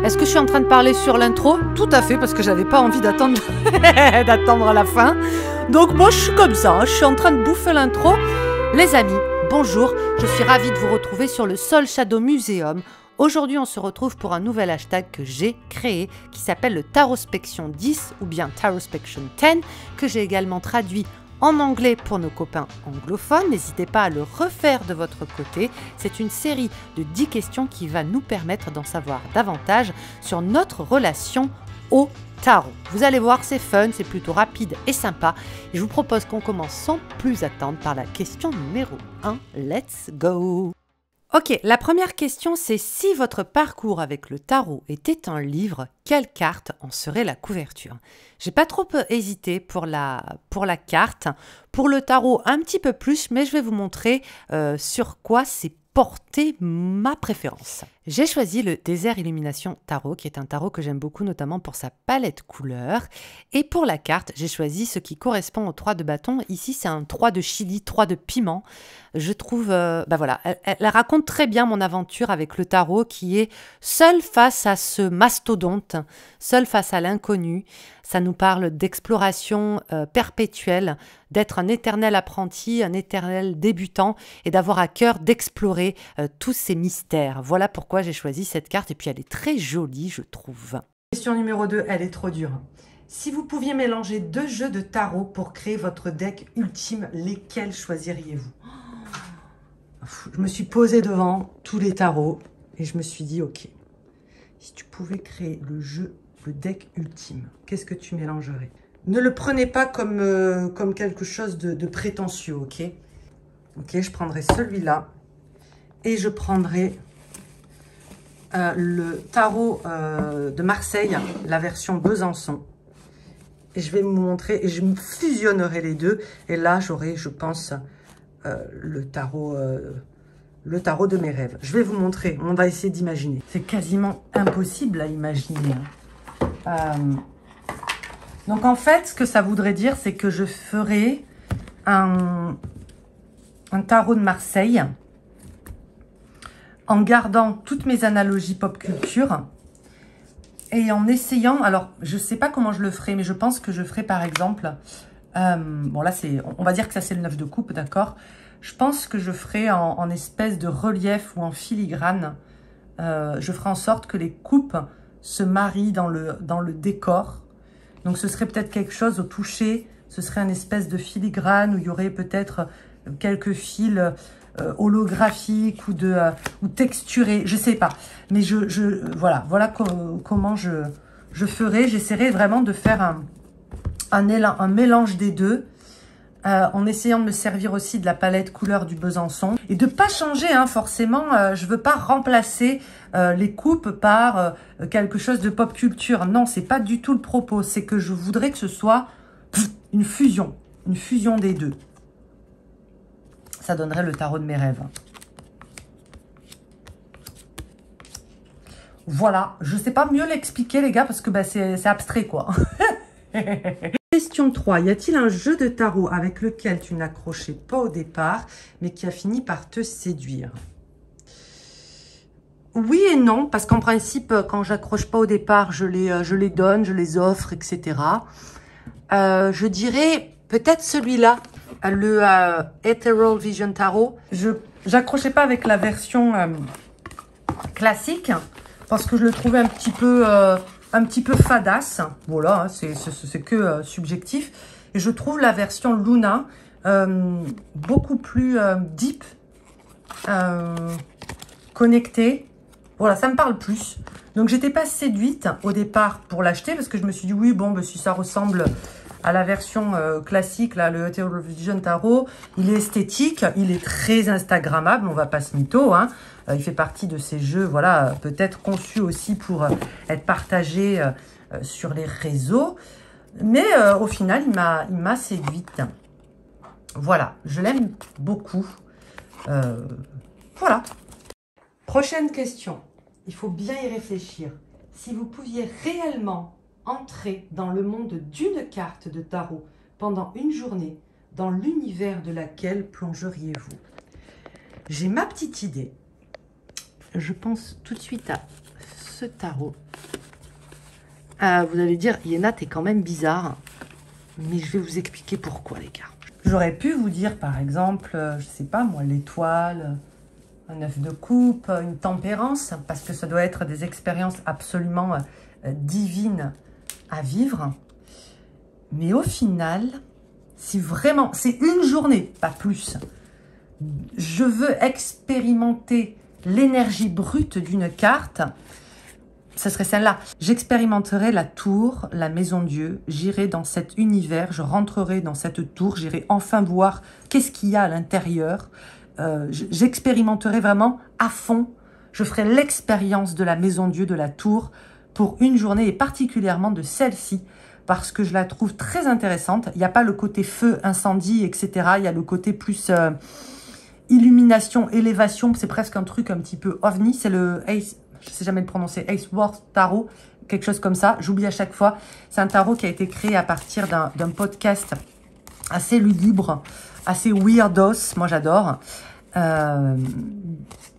Est-ce que je suis en train de parler sur l'intro? Tout à fait, parce que j'avais pas envie d'attendre d'attendre la fin. Donc moi, je suis comme ça, hein, je suis en train de bouffer l'intro. Les amis, bonjour, je suis ravie de vous retrouver sur le Soul Shadow Museum. Aujourd'hui, on se retrouve pour un nouvel hashtag que j'ai créé qui s'appelle le Tarospection 10 ou bien Tarospection 10, que j'ai également traduit en anglais pour nos copains anglophones. N'hésitez pas à le refaire de votre côté. C'est une série de 10 questions qui va nous permettre d'en savoir davantage sur notre relation au tarot. Vous allez voir, c'est fun, c'est plutôt rapide et sympa. Et je vous propose qu'on commence sans plus attendre par la question numéro 1. Let's go! Ok, la première question, c'est si votre parcours avec le tarot était un livre, quelle carte en serait la couverture? J'ai pas trop hésité pour la carte. Pour le tarot, un petit peu plus, mais je vais vous montrer sur quoi c'est porté ma préférence. J'ai choisi le Désert Illumination Tarot, qui est un tarot que j'aime beaucoup, notamment pour sa palette couleur. Et pour la carte, j'ai choisi ce qui correspond au 3 de bâton. Ici, c'est un 3 de chili, 3 de piment. Je trouve, voilà, elle raconte très bien mon aventure avec le tarot, qui est seul face à ce mastodonte, seul face à l'inconnu. Ça nous parle d'exploration perpétuelle, d'être un éternel apprenti, un éternel débutant et d'avoir à cœur d'explorer tous ces mystères. Voilà pourquoi j'ai choisi cette carte et puis elle est très jolie, je trouve. Question numéro 2, elle est trop dure. Si vous pouviez mélanger 2 jeux de tarot pour créer votre deck ultime, lesquels choisiriez-vous? Je me suis posée devant tous les tarots et je me suis dit, ok, si tu pouvais créer le deck ultime, qu'est-ce que tu mélangerais? Ne le prenez pas comme quelque chose de prétentieux, ok? Ok, je prendrai celui-là et je prendrai le tarot de Marseille, la version Besançon. Et je vais vous montrer et je fusionnerai les deux. Et là, j'aurai, je pense, le tarot de mes rêves. Je vais vous montrer, on va essayer d'imaginer. C'est quasiment impossible à imaginer. Donc en fait, ce que ça voudrait dire, c'est que je ferai un tarot de Marseille en gardant toutes mes analogies pop culture et en essayant, alors je sais pas comment je le ferai, mais je pense que je ferai par exemple, bon là c'est, on va dire que ça c'est le 9 de coupe, d'accord? Je pense que je ferai en espèce de relief ou en filigrane, je ferai en sorte que les coupes se marient dans le décor. Donc ce serait peut-être quelque chose au toucher, ce serait une espèce de filigrane où il y aurait peut-être quelques fils holographiques ou texturés, je sais pas. Mais voilà comment je ferai. J'essaierai vraiment de faire un mélange des deux, en essayant de me servir aussi de la palette couleur du Besançon. Et de pas changer, hein, forcément, je veux pas remplacer les coupes par quelque chose de pop culture. Non, c'est pas du tout le propos. C'est que je voudrais que ce soit une fusion des deux. Ça donnerait le tarot de mes rêves. Voilà, je sais pas mieux l'expliquer les gars parce que bah, c'est abstrait quoi. Question 3. Y a-t-il un jeu de tarot avec lequel tu n'accrochais pas au départ mais qui a fini par te séduire? Oui et non, parce qu'en principe, quand j'accroche pas au départ, je les donne, je les offre, etc. Je dirais peut-être celui-là, le Ethereal Vision Tarot. J'accrochais pas avec la version classique parce que je le trouvais un petit peu fadasse. Voilà, hein, c'est que subjectif. Et je trouve la version Luna beaucoup plus deep, connectée. Voilà, ça me parle plus. Donc, j'étais pas séduite au départ pour l'acheter parce que je me suis dit, oui, bon, bah, si ça ressemble à la version classique, là, le Ethereal Vision Tarot, il est esthétique, il est très instagrammable, on va pas se mytho, hein. Il fait partie de ces jeux, voilà, peut-être conçus aussi pour être partagés sur les réseaux. Mais au final, il m'a séduite. Voilà, je l'aime beaucoup. Voilà. Prochaine question. Il faut bien y réfléchir. Si vous pouviez réellement entrer dans le monde d'une carte de tarot pendant une journée, dans l'univers de laquelle plongeriez-vous? J'ai ma petite idée. Je pense tout de suite à ce tarot. Vous allez dire, Yéna, t'es quand même bizarre. Mais je vais vous expliquer pourquoi, les gars. J'aurais pu vous dire, par exemple, je sais pas moi, l'étoile, un 9 de coupe, une tempérance, parce que ça doit être des expériences absolument divines à vivre. Mais au final, si vraiment, c'est une journée, pas plus, je veux expérimenter l'énergie brute d'une carte, ce serait celle-là. J'expérimenterai la tour, la maison Dieu, j'irai dans cet univers, je rentrerai dans cette tour, j'irai enfin voir qu'est-ce qu'il y a à l'intérieur. J'expérimenterai vraiment à fond, je ferai l'expérience de la maison Dieu, de la tour, pour une journée et particulièrement de celle-ci, parce que je la trouve très intéressante. Il n'y a pas le côté feu, incendie, etc. Il y a le côté plus illumination, élévation, c'est presque un truc un petit peu ovni, c'est le Ace, je sais jamais le prononcer, Ace World Tarot, quelque chose comme ça, j'oublie à chaque fois. C'est un tarot qui a été créé à partir d'un podcast assez lugubre, assez weirdos, moi j'adore.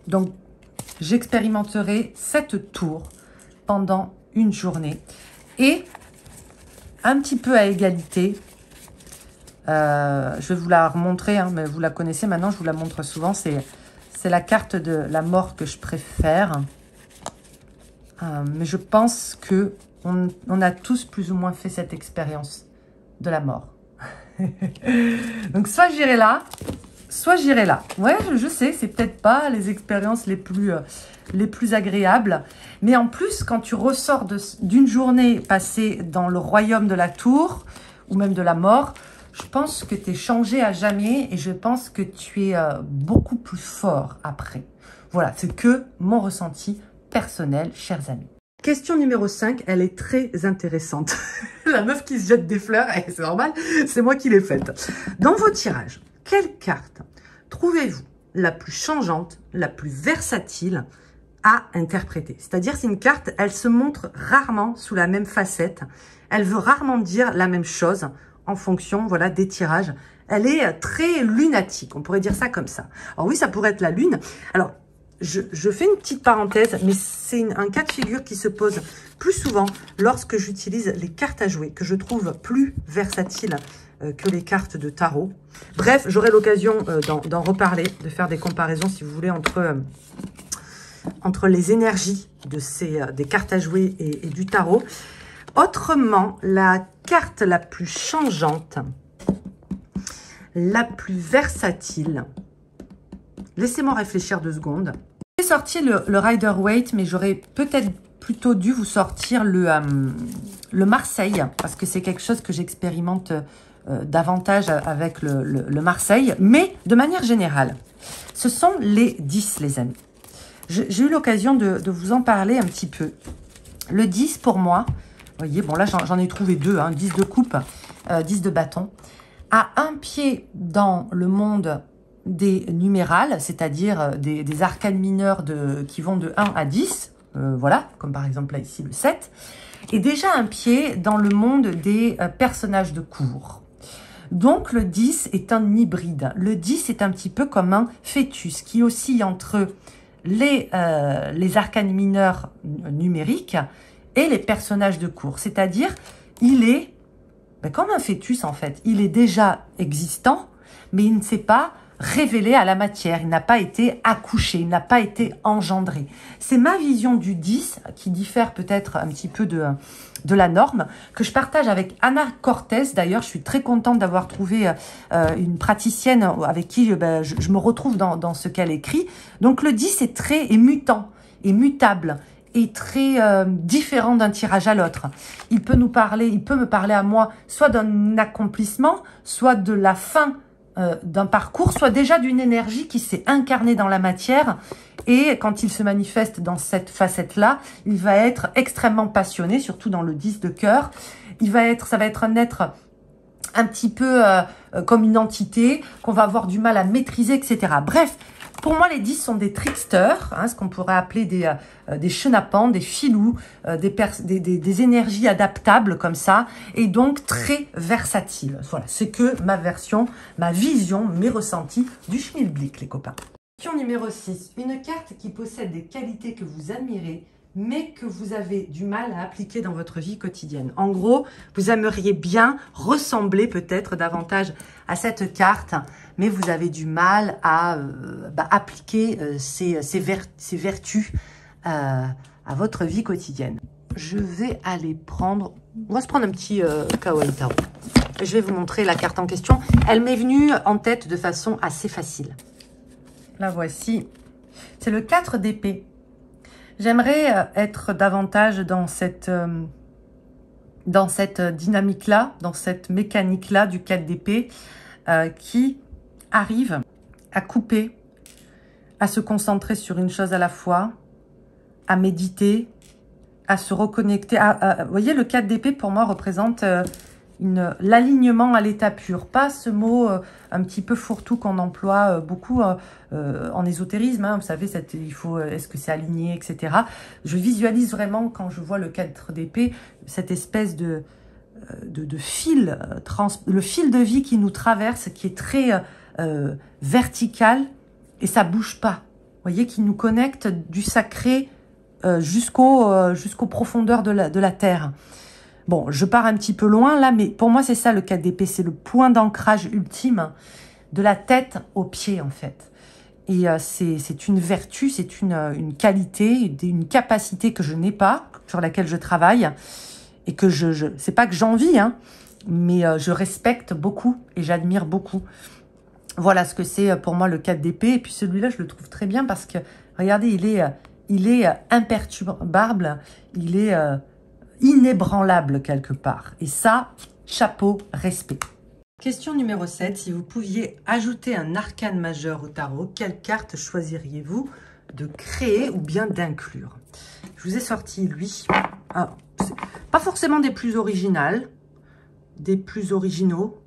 Donc, j'expérimenterai cette tour pendant une journée. Et, un petit peu à égalité, je vais vous la remontrer, hein, mais vous la connaissez maintenant, je vous la montre souvent, c'est la carte de la mort que je préfère. Mais je pense que on a tous plus ou moins fait cette expérience de la mort. Donc, soit j'irai là, soit j'irai là. Ouais, je sais, c'est peut-être pas les expériences les plus agréables. Mais en plus, quand tu ressors d'une journée passée dans le royaume de la tour, ou même de la mort, je pense que tu es changé à jamais et je pense que tu es beaucoup plus fort après. Voilà, c'est que mon ressenti personnel, chers amis. Question numéro 5, elle est très intéressante. La meuf qui se jette des fleurs, c'est normal, c'est moi qui l'ai faite. Dans vos tirages, quelle carte trouvez-vous la plus changeante, la plus versatile à interpréter? C'est-à-dire, c'est une carte, elle se montre rarement sous la même facette. Elle veut rarement dire la même chose en fonction, voilà, des tirages. Elle est très lunatique, on pourrait dire ça comme ça. Alors oui, ça pourrait être la lune. Alors, je fais une petite parenthèse, mais c'est un cas de figure qui se pose plus souvent lorsque j'utilise les cartes à jouer, que je trouve plus versatiles que les cartes de tarot. Bref, j'aurai l'occasion d'en reparler, de faire des comparaisons, si vous voulez, entre les énergies des cartes à jouer et du tarot. Autrement, la carte la plus changeante, la plus versatile, laissez-moi réfléchir 2 secondes. J'ai sorti le Rider-Waite, mais j'aurais peut-être plutôt dû vous sortir le Marseille, parce que c'est quelque chose que j'expérimente davantage avec le Marseille. Mais de manière générale, ce sont les 10, les amis. J'ai eu l'occasion de vous en parler un petit peu. Le 10, pour moi, vous voyez, bon là, j'en ai trouvé 2, hein, 10 de coupe, 10 de bâton, à un pied dans le monde des numérales, c'est-à-dire des arcanes mineurs qui vont de 1 à 10, voilà, comme par exemple là ici le 7, et déjà un pied dans le monde des personnages de cour. Donc le 10 est un hybride. Le 10 est un petit peu comme un fœtus qui oscille entre les arcanes mineurs numériques et les personnages de cour. C'est-à-dire, il est comme un fœtus en fait. Il est déjà existant, mais il ne s'est pas révélé à la matière. Il n'a pas été accouché, il n'a pas été engendré. C'est ma vision du 10 qui diffère peut-être un petit peu de la norme, que je partage avec Anna Cortez. D'ailleurs, je suis très contente d'avoir trouvé une praticienne avec qui je me retrouve dans ce qu'elle écrit. Donc le 10 est mutant, est mutable, est très différent d'un tirage à l'autre. Il peut me parler à moi soit d'un accomplissement, soit de la fin d'un parcours, soit déjà d'une énergie qui s'est incarnée dans la matière. Et quand il se manifeste dans cette facette-là, il va être extrêmement passionné, surtout dans le 10 de cœur. Ça va être un être un petit peu comme une entité qu'on va avoir du mal à maîtriser, etc. Bref, pour moi, les 10 sont des tricksters, hein, ce qu'on pourrait appeler des chenapans, des filous, des énergies adaptables comme ça, et donc très versatiles. Voilà, c'est que ma version, ma vision, mes ressentis du schmilblick, les copains. Question numéro 6. Une carte qui possède des qualités que vous admirez, mais que vous avez du mal à appliquer dans votre vie quotidienne. En gros, vous aimeriez bien ressembler peut-être davantage à cette carte, mais vous avez du mal à appliquer ces vertus à votre vie quotidienne. Je vais aller prendre... On va se prendre un petit Kawaii Tarot. Je vais vous montrer la carte en question. Elle m'est venue en tête de façon assez facile. La voici. C'est le 4 d'épée. J'aimerais être davantage dans cette dynamique-là, dans cette mécanique-là du 4 d'épée qui arrive à couper, à se concentrer sur une chose à la fois, à méditer, à se reconnecter. Vous voyez, le 4 d'épée, pour moi, représente l'alignement à l'état pur. Pas ce mot un petit peu fourre-tout qu'on emploie beaucoup en ésotérisme. Hein, vous savez, est-ce que c'est aligné, etc. Je visualise vraiment, quand je vois le 4 d'épée, cette espèce de fil, le fil de vie qui nous traverse, qui est très vertical, et ça bouge pas. Vous voyez, qui nous connecte du sacré jusqu'aux profondeurs de la terre. Bon, je pars un petit peu loin là, mais pour moi, c'est ça le 4 d'épée. C'est le point d'ancrage ultime de la tête aux pieds, en fait. Et c'est une vertu, c'est une qualité, une capacité que je n'ai pas, sur laquelle je travaille. Et que c'est pas que j'envie, hein, mais je respecte beaucoup et j'admire beaucoup. Voilà ce que c'est pour moi le 4 d'épée. Et puis celui-là, je le trouve très bien parce que, regardez, il est imperturbable, il est inébranlable quelque part. Et ça, chapeau, respect. Question numéro 7. Si vous pouviez ajouter un arcane majeur au tarot, quelle carte choisiriez-vous de créer ou bien d'inclure? Je vous ai sorti lui. Pas forcément des plus originales, des plus originaux,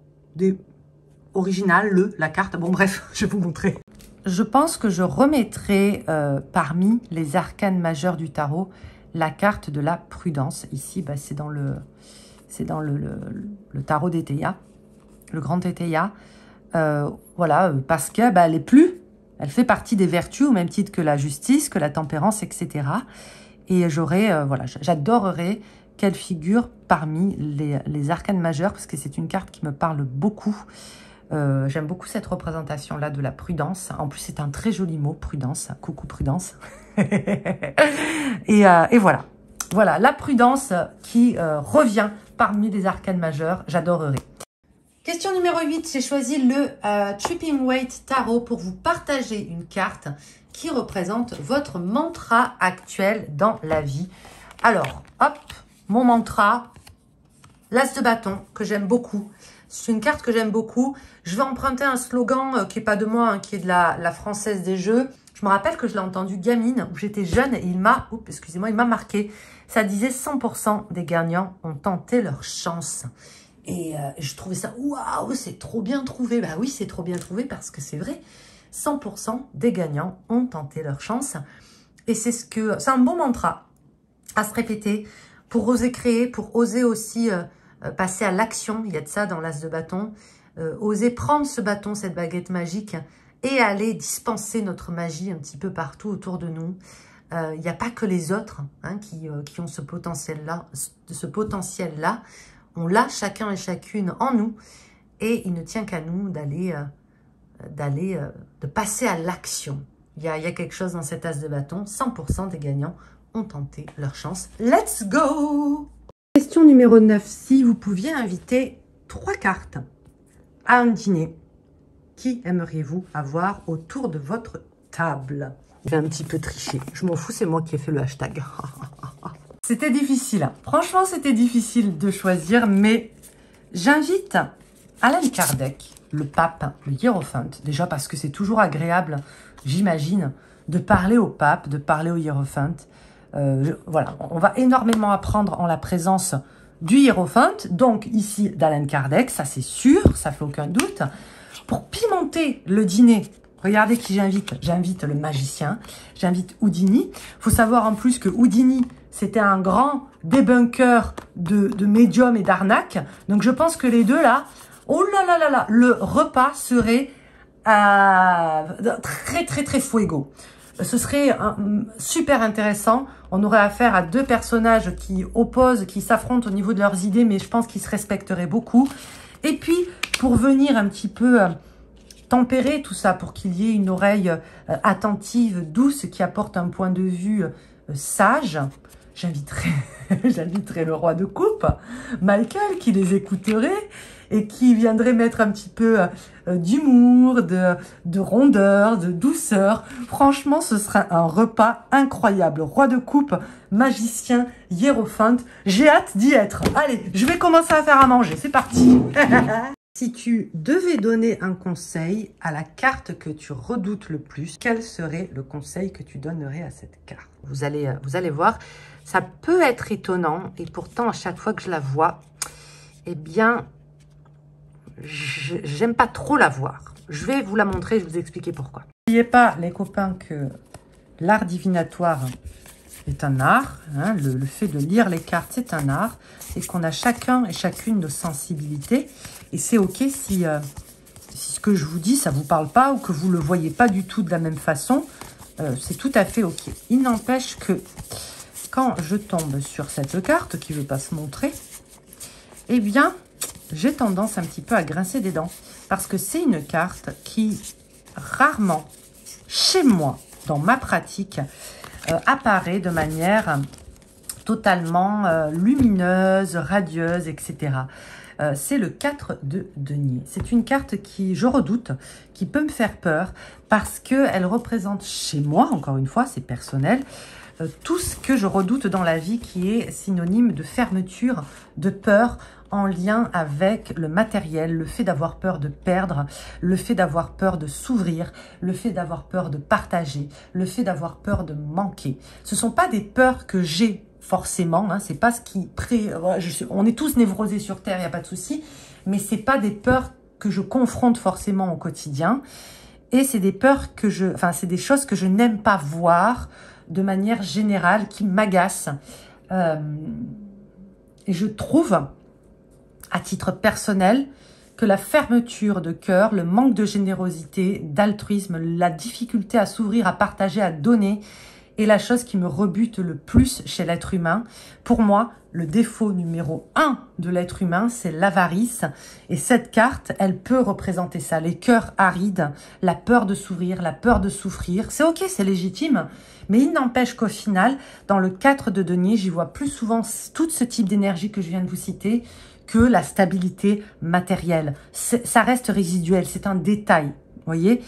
la carte. Bon, bref, je vais vous montrer. Je pense que je remettrai parmi les arcanes majeurs du tarot la carte de la prudence. Ici, c'est dans le tarot d'Eteia, le grand Eteia. Voilà, parce que elle fait partie des vertus au même titre que la justice, que la tempérance, etc. Et j'adorerais qu'elle figure parmi les arcanes majeures parce que c'est une carte qui me parle beaucoup. J'aime beaucoup cette représentation-là de la prudence. En plus, c'est un très joli mot, prudence. Coucou prudence. et voilà. Voilà, la prudence qui revient parmi les arcanes majeures. J'adorerais. Question numéro 8. J'ai choisi le Tripping Weight Tarot pour vous partager une carte qui représente votre mantra actuel dans la vie. Alors, hop, mon mantra, l'As de bâton, que j'aime beaucoup. C'est une carte que j'aime beaucoup. Je vais emprunter un slogan qui n'est pas de moi, hein, qui est de la Française des Jeux. Je me rappelle que je l'ai entendu gamine, où j'étais jeune, et il m'a marqué. Ça disait 100% des gagnants ont tenté leur chance. Et je trouvais ça, waouh, c'est trop bien trouvé. Bah oui, c'est trop bien trouvé parce que c'est vrai. 100% des gagnants ont tenté leur chance. Et c'est un bon mantra à se répéter pour oser créer, pour oser aussi passer à l'action. Il y a de ça dans l'As de bâton. Oser prendre ce bâton, cette baguette magique et aller dispenser notre magie un petit peu partout autour de nous. Il n'y a pas que les autres qui ont ce potentiel-là. On l'a chacun et chacune en nous. Et il ne tient qu'à nous de passer à l'action. Il y a quelque chose dans cet As de bâton. 100% des gagnants ont tenté leur chance. Let's go! Question numéro 9. Si vous pouviez inviter 3 cartes à un dîner, qui aimeriez-vous avoir autour de votre table? J'ai un petit peu triché. Je m'en fous, c'est moi qui ai fait le hashtag. C'était difficile. Hein. Franchement, c'était difficile de choisir, mais j'invite Allan Kardec, le pape, le hiérophant, déjà parce que c'est toujours agréable, j'imagine, de parler au pape, de parler au hiérophant. Voilà, on va énormément apprendre en la présence du hiérophant, donc ici d'Allan Kardec, ça c'est sûr, ça fait aucun doute. Pour pimenter le dîner, regardez qui j'invite. J'invite le magicien, j'invite Houdini. Il faut savoir en plus que Houdini, c'était un grand débunker de médium et d'arnaque. Donc je pense que les deux là, oh là là là là, le repas serait très très très fuego. ce serait super intéressant. On aurait affaire à deux personnages qui opposent, qui s'affrontent au niveau de leurs idées, mais je pense qu'ils se respecteraient beaucoup. Et puis, pour venir un petit peu tempérer tout ça, pour qu'il y ait une oreille attentive, douce, qui apporte un point de vue sage, j'inviterai le roi de coupe, Michael, qui les écouterait et qui viendrait mettre un petit peu d'humour, de rondeur, de douceur. Franchement, ce sera un repas incroyable. Roi de coupe, magicien, hiérophante. J'ai hâte d'y être. Allez, je vais commencer à faire à manger. C'est parti. Si tu devais donner un conseil à la carte que tu redoutes le plus, quel serait le conseil que tu donnerais à cette carte? Vous allez voir, ça peut être étonnant et pourtant à chaque fois que je la vois, eh bien, j'aime pas trop la voir. Je vais vous la montrer et je vais vous expliquer pourquoi. N'oubliez pas, les copains, que l'art divinatoire est un art. Hein, le fait de lire les cartes, c'est un art. C'est qu'on a chacun et chacune nos sensibilités. Et c'est OK si ce que je vous dis, ça ne vous parle pas ou que vous ne le voyez pas du tout de la même façon. C'est tout à fait OK. Il n'empêche que quand je tombe sur cette carte qui ne veut pas se montrer, eh bien, j'ai tendance un petit peu à grincer des dents. Parce que c'est une carte qui, rarement, chez moi, dans ma pratique, apparaît de manière totalement lumineuse, radieuse, etc. C'est le 4 de denier. C'est une carte qui, je redoute, qui peut me faire peur parce qu'elle représente chez moi, encore une fois, c'est personnel, tout ce que je redoute dans la vie qui est synonyme de fermeture, de peur en lien avec le matériel, le fait d'avoir peur de perdre, le fait d'avoir peur de s'ouvrir, le fait d'avoir peur de partager, le fait d'avoir peur de manquer. Ce ne sont pas des peurs que j'ai forcément, hein, c'est pas ce qui... on est tous névrosés sur Terre, il n'y a pas de souci, mais ce n'est pas des peurs que je confronte forcément au quotidien. Et c'est des peurs que je... Enfin, c'est des choses que je n'aime pas voir de manière générale, qui m'agacent. Et je trouve, à titre personnel, que la fermeture de cœur, le manque de générosité, d'altruisme, la difficulté à s'ouvrir, à partager, à donner, est la chose qui me rebute le plus chez l'être humain. Pour moi, le défaut numéro 1 de l'être humain, c'est l'avarice. Et cette carte, elle peut représenter ça. Les cœurs arides, la peur de s'ouvrir, la peur de souffrir. C'est OK, c'est légitime. Mais il n'empêche qu'au final, dans le 4 de denier, j'y vois plus souvent tout ce type d'énergie que je viens de vous citer que la stabilité matérielle. Ça reste résiduel, c'est un détail. Vous voyez,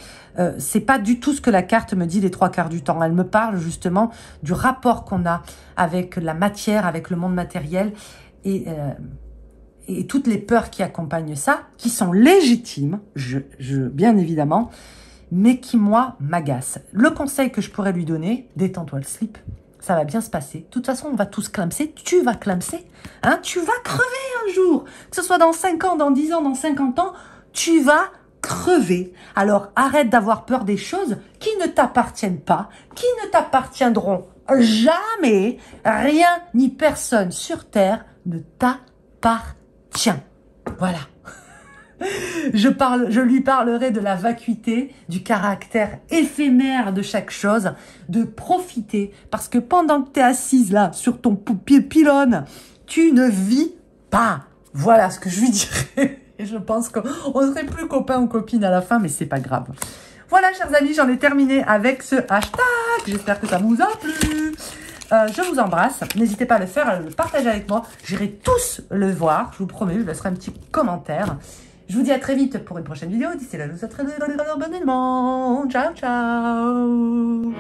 c'est pas du tout ce que la carte me dit les 3/4 du temps. Elle me parle justement du rapport qu'on a avec la matière, avec le monde matériel et toutes les peurs qui accompagnent ça, qui sont légitimes, bien évidemment, mais qui, moi, m'agacent. Le conseil que je pourrais lui donner, détends-toi le slip, ça va bien se passer. De toute façon, on va tous clamser, tu vas clamser, hein, tu vas crever un jour. Que ce soit dans 5 ans, dans 10 ans, dans 50 ans, tu vas crever. Alors, arrête d'avoir peur des choses qui ne t'appartiennent pas, qui ne t'appartiendront jamais. Rien ni personne sur Terre ne t'appartient. Voilà. Je lui parlerai de la vacuité, du caractère éphémère de chaque chose, de profiter. Parce que pendant que tu es assise là, sur ton pylône, tu ne vis pas. Voilà ce que je lui dirais. Et je pense qu'on serait plus copains ou copines à la fin, mais c'est pas grave. Voilà, chers amis, j'en ai terminé avec ce hashtag. J'espère que ça vous a plu. Je vous embrasse. N'hésitez pas à le faire, à le partager avec moi. J'irai tous le voir. Je vous promets, je laisserai un petit commentaire. Je vous dis à très vite pour une prochaine vidéo. D'ici là, je vous souhaite très bonne événement. Ciao, ciao.